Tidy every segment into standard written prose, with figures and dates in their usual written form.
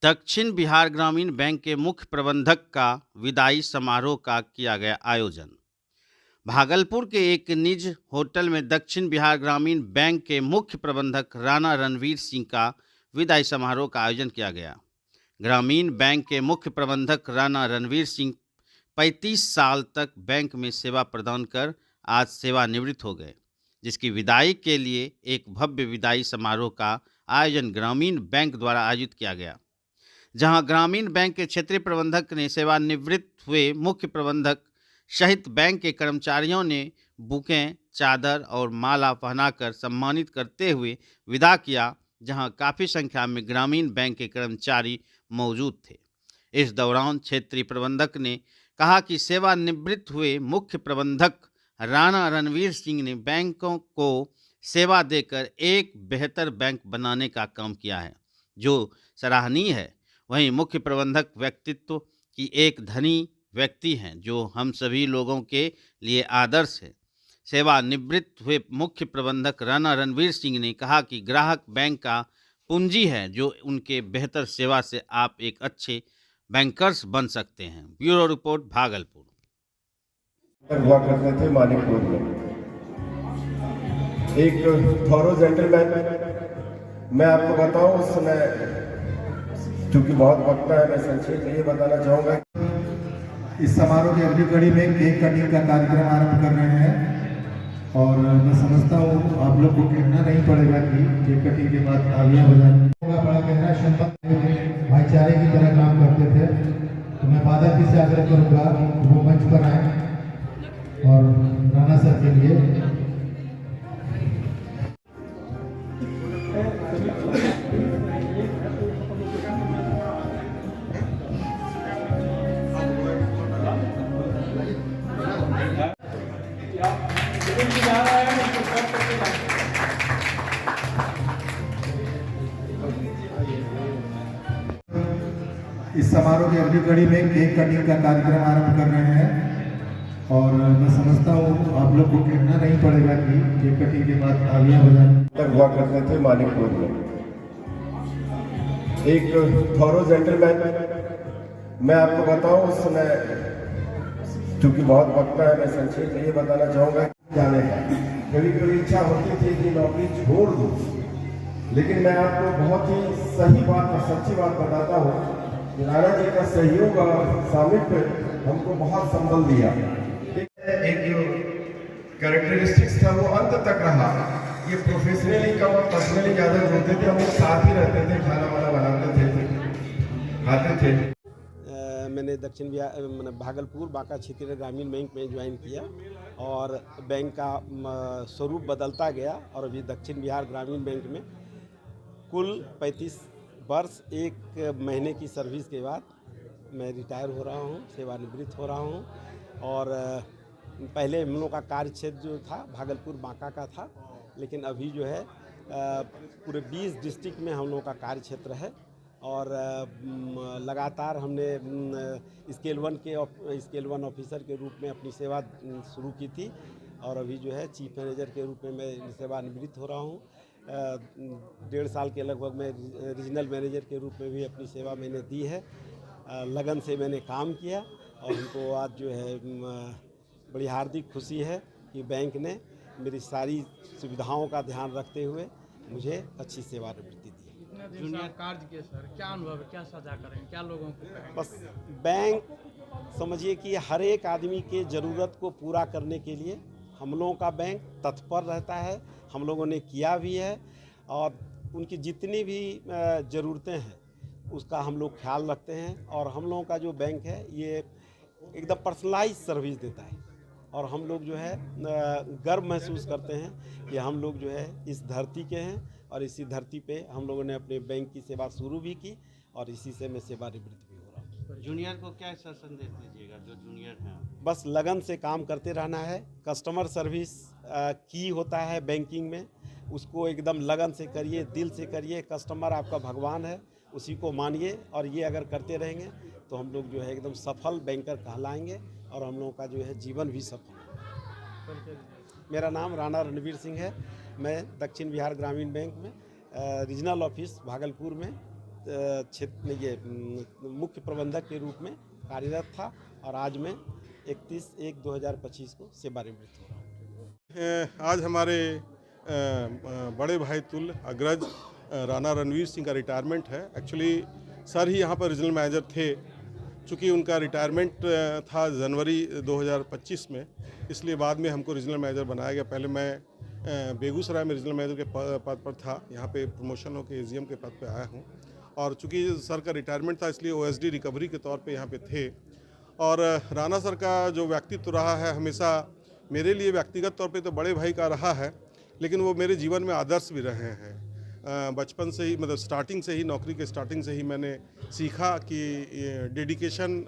दक्षिण बिहार ग्रामीण बैंक के मुख्य प्रबंधक का विदाई समारोह का किया गया आयोजन। भागलपुर के एक निज होटल में दक्षिण बिहार ग्रामीण बैंक के मुख्य प्रबंधक राणा रणवीर सिंह का विदाई समारोह का आयोजन किया गया। ग्रामीण बैंक के मुख्य प्रबंधक राणा रणवीर सिंह 35 साल तक बैंक में सेवा प्रदान कर आज सेवानिवृत्त हो गए, जिसकी विदाई के लिए एक भव्य विदाई समारोह का आयोजन ग्रामीण बैंक द्वारा आयोजित किया गया, जहां ग्रामीण बैंक के क्षेत्रीय प्रबंधक ने सेवानिवृत्त हुए मुख्य प्रबंधक सहित बैंक के कर्मचारियों ने बुकें, चादर और माला पहनाकर सम्मानित करते हुए विदा किया, जहां काफ़ी संख्या में ग्रामीण बैंक के कर्मचारी मौजूद थे। इस दौरान क्षेत्रीय प्रबंधक ने कहा कि सेवानिवृत्त हुए मुख्य प्रबंधक राणा रणवीर सिंह ने बैंकों को सेवा देकर एक बेहतर बैंक बनाने का काम किया है, जो सराहनीय है। वहीं मुख्य प्रबंधक व्यक्तित्व की एक धनी व्यक्ति हैं, जो हम सभी लोगों के लिए आदर्श है। सेवानिवृत्त हुए मुख्य प्रबंधक राणा रणवीर सिंह ने कहा कि ग्राहक बैंक का पूंजी है, जो उनके बेहतर सेवा से आप एक अच्छे बैंकर्स बन सकते हैं। Bureau report, Bhagalpur. हुआ करते थे मानिकपुर में एक थॉरो जेंटलमैन। मैं आपको बताऊं, उस समय क्योंकि बहुत वक्त है, मैं संक्षेप में ये बताना चाहूँगा। इस समारोह की अगली कड़ी में केक कटिंग का कार्यक्रम आरंभ कर रहे हैं और मैं समझता हूँ आप लोग को कहना नहीं पड़ेगा कि केक कटिंग के बाद तालियां बजानी। बड़ा गहरा संबंध भाईचारे की तरह काम करते थे, तो मैं वादा से आग्रह करूँगा वो मंच पर आए और राणा सर के लिए इस समारोह की अगली कड़ी में केक कटिंग का कार्यक्रम आरंभ कर रहे हैं और मैं समझता हूँ आप लोग को कहना नहीं पड़ेगा कि केक कटिंग के बाद तालियां बजानी। हुआ करते थे मानिकपुर में एक थॉरो जेंटलमैन। मैं आपको बताऊं, उस समय क्योंकि बहुत वक्त है, मैं संक्षेप में ये बताना चाहूँगा। जाने का कभी कभी इच्छा होती थी कि नौकरी छोड़ दूँ, लेकिन मैं आपको बहुत ही सही बात और सच्ची बात बताता हूँ। राणा जी का सहयोग और सामिप्य हमको बहुत संबल दिया। एक जो कैरेक्टरिस्टिक्स था वो अंत तक रहा। ये प्रोफेशनली कम और पर्सनली ज़्यादा जुड़ते थे, हम लोग साथ ही रहते थे, खाना वाना बनाते थे, खाते थे। मैंने दक्षिण बिहार भागलपुर बांका क्षेत्रीय ग्रामीण बैंक में ज्वाइन किया और बैंक का स्वरूप बदलता गया और अभी दक्षिण बिहार ग्रामीण बैंक में कुल 35 वर्ष 1 महीने की सर्विस के बाद मैं रिटायर हो रहा हूँ, सेवानिवृत्त हो रहा हूँ। और पहले हम लोग का कार्य क्षेत्र जो था भागलपुर बांका का था, लेकिन अभी जो है पूरे 20 डिस्ट्रिक्ट में हम लोग का कार्य क्षेत्र है और लगातार हमने स्केल 1 ऑफिसर के रूप में अपनी सेवा शुरू की थी और अभी जो है चीफ मैनेजर के रूप में मैं सेवानिवृत्त हो रहा हूँ। 1.5 साल के लगभग मैं रीजनल मैनेजर के रूप में भी अपनी सेवा मैंने दी है। लगन से मैंने काम किया और हमको आज जो है बड़ी हार्दिक खुशी है कि बैंक ने मेरी सारी सुविधाओं का ध्यान रखते हुए मुझे अच्छी सेवानिवृत्ति दी। जूनियर कार्य के सर क्या अनुभव है, क्या सजा करें, क्या लोगों को कहें? बस बैंक समझिए कि हर एक आदमी के ज़रूरत को पूरा करने के लिए हम लोगों का बैंक तत्पर रहता है। हम लोगों ने किया भी है और उनकी जितनी भी ज़रूरतें हैं उसका हम लोग ख्याल रखते हैं और हम लोगों का जो बैंक है ये एकदम पर्सनलाइज सर्विस देता है और हम लोग जो है गर्व महसूस करते हैं कि हम लोग जो है इस धरती के हैं और इसी धरती पे हम लोगों ने अपने बैंक की सेवा शुरू भी की और इसी से मैं सेवानिवृत्त भी हो रहा हूँ। जूनियर को क्या ऐसा संदेश दीजिएगा जो जूनियर हैं? बस लगन से काम करते रहना है। कस्टमर सर्विस की होता है बैंकिंग में, उसको एकदम लगन से करिए, दिल से करिए। कस्टमर आपका भगवान है, उसी को मानिए और ये अगर करते रहेंगे तो हम लोग जो है एकदम सफल बैंकर कहलाएंगे और हम लोगों का जो है जीवन भी सफल है। मेरा नाम राणा रणवीर सिंह है। मैं दक्षिण बिहार ग्रामीण बैंक में रीजनल ऑफिस भागलपुर में क्षेत्र ये मुख्य प्रबंधक के रूप में कार्यरत था और आज मैं 31/1/2025 को सेवानिवृत्त हुआ। आज हमारे बड़े भाई तुल्य अग्रज राणा रणवीर सिंह का रिटायरमेंट है। एक्चुअली सर ही यहाँ पर रीजनल मैनेजर थे, चूँकि उनका रिटायरमेंट था जनवरी 2025 में, इसलिए बाद में हमको रीजनल मैनेजर बनाया गया। पहले मैं बेगूसराय में रीजनल मैनेजर के पद पर था, यहाँ पे प्रमोशन होकर एजीएम के पद पे आया हूँ। और चूँकि सर का रिटायरमेंट था इसलिए ओएसडी रिकवरी के तौर पे यहाँ पे थे। और राणा सर का जो व्यक्तित्व रहा है हमेशा मेरे लिए व्यक्तिगत तौर पे तो बड़े भाई का रहा है, लेकिन वो मेरे जीवन में आदर्श भी रहे हैं। बचपन से ही, मतलब स्टार्टिंग से ही, नौकरी के स्टार्टिंग से ही मैंने सीखा कि डेडिकेशन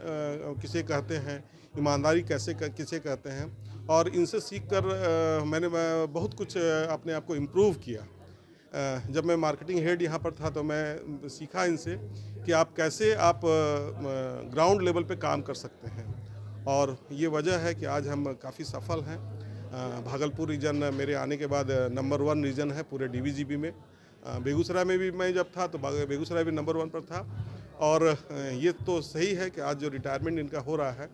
किसे कहते हैं, ईमानदारी किसे कहते हैं, और इनसे सीख कर मैंने बहुत कुछ अपने आप को इम्प्रूव किया। जब मैं मार्केटिंग हेड यहाँ पर था तो मैं सीखा इनसे कि आप कैसे ग्राउंड लेवल पे काम कर सकते हैं, और ये वजह है कि आज हम काफ़ी सफल हैं। भागलपुर रीजन मेरे आने के बाद नंबर 1 रीजन है पूरे डीवीजीपी में। बेगूसराय में भी मैं जब था तो बेगूसराय भी नंबर 1 पर था। और ये तो सही है कि आज जो रिटायरमेंट इनका हो रहा है,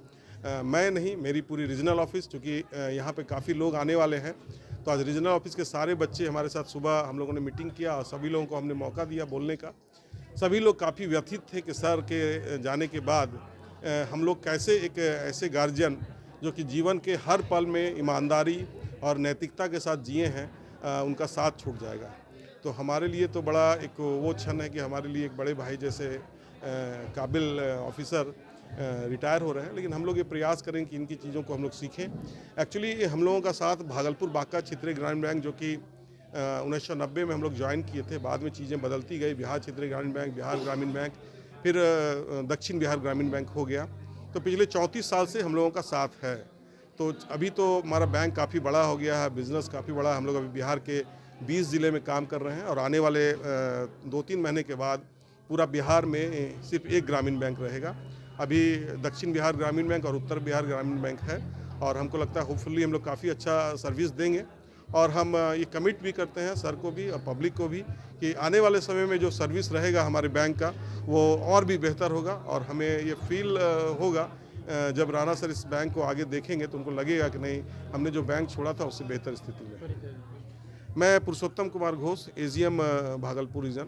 मैं नहीं, मेरी पूरी रीजनल ऑफिस, चूँकि यहाँ पे काफ़ी लोग आने वाले हैं, तो आज रीजनल ऑफिस के सारे बच्चे हमारे साथ सुबह हम लोगों ने मीटिंग किया और सभी लोगों को हमने मौका दिया बोलने का। सभी लोग काफ़ी व्यथित थे कि सर के जाने के बाद हम लोग कैसे एक ऐसे गार्जियन जो कि जीवन के हर पल में ईमानदारी और नैतिकता के साथ जिए हैं, उनका साथ छूट जाएगा। तो हमारे लिए तो बड़ा एक वो क्षण है कि हमारे लिए एक बड़े भाई जैसे काबिल ऑफिसर रिटायर हो रहे हैं, लेकिन हम लोग ये प्रयास करें कि इनकी चीज़ों को हम लोग सीखें। एक्चुअली हम लोगों का साथ भागलपुर बांका क्षेत्रीय ग्रामीण बैंक, जो कि 1990 में हम लोग ज्वाइन किए थे, बाद में चीज़ें बदलती गई, बिहार क्षेत्रीय ग्रामीण बैंक, बिहार ग्रामीण बैंक, फिर दक्षिण बिहार ग्रामीण बैंक हो गया। तो पिछले 34 साल से हम लोगों का साथ है। तो अभी तो हमारा बैंक काफ़ी बड़ा हो गया है, बिज़नेस काफ़ी बड़ा, हम लोग अभी बिहार के 20 ज़िले में काम कर रहे हैं, और आने वाले 2-3 महीने के बाद पूरा बिहार में सिर्फ एक ग्रामीण बैंक रहेगा। अभी दक्षिण बिहार ग्रामीण बैंक और उत्तर बिहार ग्रामीण बैंक है, और हमको लगता है होपफुली हम लोग काफ़ी अच्छा सर्विस देंगे। और हम ये कमिट भी करते हैं सर को भी और पब्लिक को भी कि आने वाले समय में जो सर्विस रहेगा हमारे बैंक का वो और भी बेहतर होगा। और हमें ये फील होगा जब राणा सर इस बैंक को आगे देखेंगे तो उनको लगेगा कि नहीं, हमने जो बैंक छोड़ा था उससे बेहतर स्थिति में। मैं पुरुषोत्तम कुमार घोष, एजीएम भागलपुर रीजन।